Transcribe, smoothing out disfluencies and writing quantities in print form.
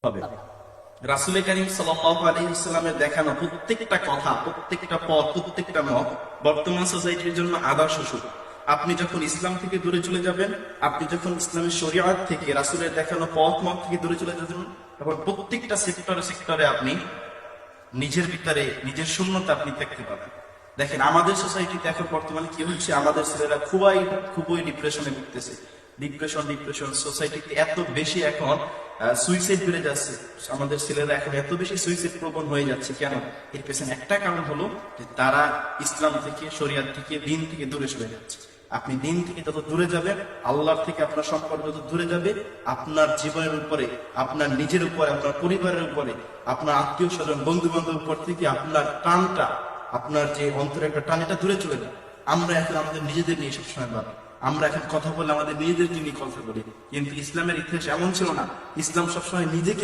হবে। রাসূল করিম সাল্লাল্লাহু আলাইহি ওয়াসাল্লামের দেখানো প্রত্যেকটা কথা, প্রত্যেকটা পথ, প্রত্যেকটা মত বর্তমান সোসাইটির জন্য আদর্শ শুরু। আপনি যখন ইসলাম থেকে দূরে চলে যাবেন, আপনি যখন ইসলামের শরীয়ত থেকে, রাসূলের দেখানো পথ মত থেকে দূরে চলে যাবেন, তখন প্রত্যেকটা সেক্টরে আপনি নিজের ভিতরে নিজের শূন্যতা আপনি দেখতে পাবেন। দেখেন আমাদের সোসাইটিতে এখন বর্তমানে কি হচ্ছে, আমাদের ছেলেরা খুবই ডিপ্রেশনে ভুগতেছে। ডিপ্রেশন সোসাইটিতে এত বেশি এখন সুইসাইড বেড়ে যাচ্ছে। আমাদের ছেলেরা এখন এত বেশি সুইসাইড প্রবণ হয়ে যাচ্ছে কেন? এর পেছনে একটা কারণ হলো যে তারা ইসলাম থেকে, শরিয়াত থেকে, দিন থেকে দূরে সরে যাচ্ছে। আপনি দিন থেকে যত দূরে যাবেন, আল্লাহর থেকে আপনার সম্পর্ক যত দূরে যাবে, আপনার জীবনের উপরে, আপনার নিজের উপরে, আপনার পরিবারের উপরে, আপনার আত্মীয় স্বজন, বন্ধু বান্ধব উপর থেকে আপনার টানটা, আপনার যে অন্তরে একটা টান, এটা দূরে চলে যায়। আমরা এখন আমাদের নিজেদের নিয়ে সবসময় ভাবি, আমরা এখন কথা বলে আমাদের নিজেদেরকে নিয়ে কথা বলি, কিন্তু ইসলামের ইতিহাস এমন ছিল না। ইসলাম সবসময় নিজেকে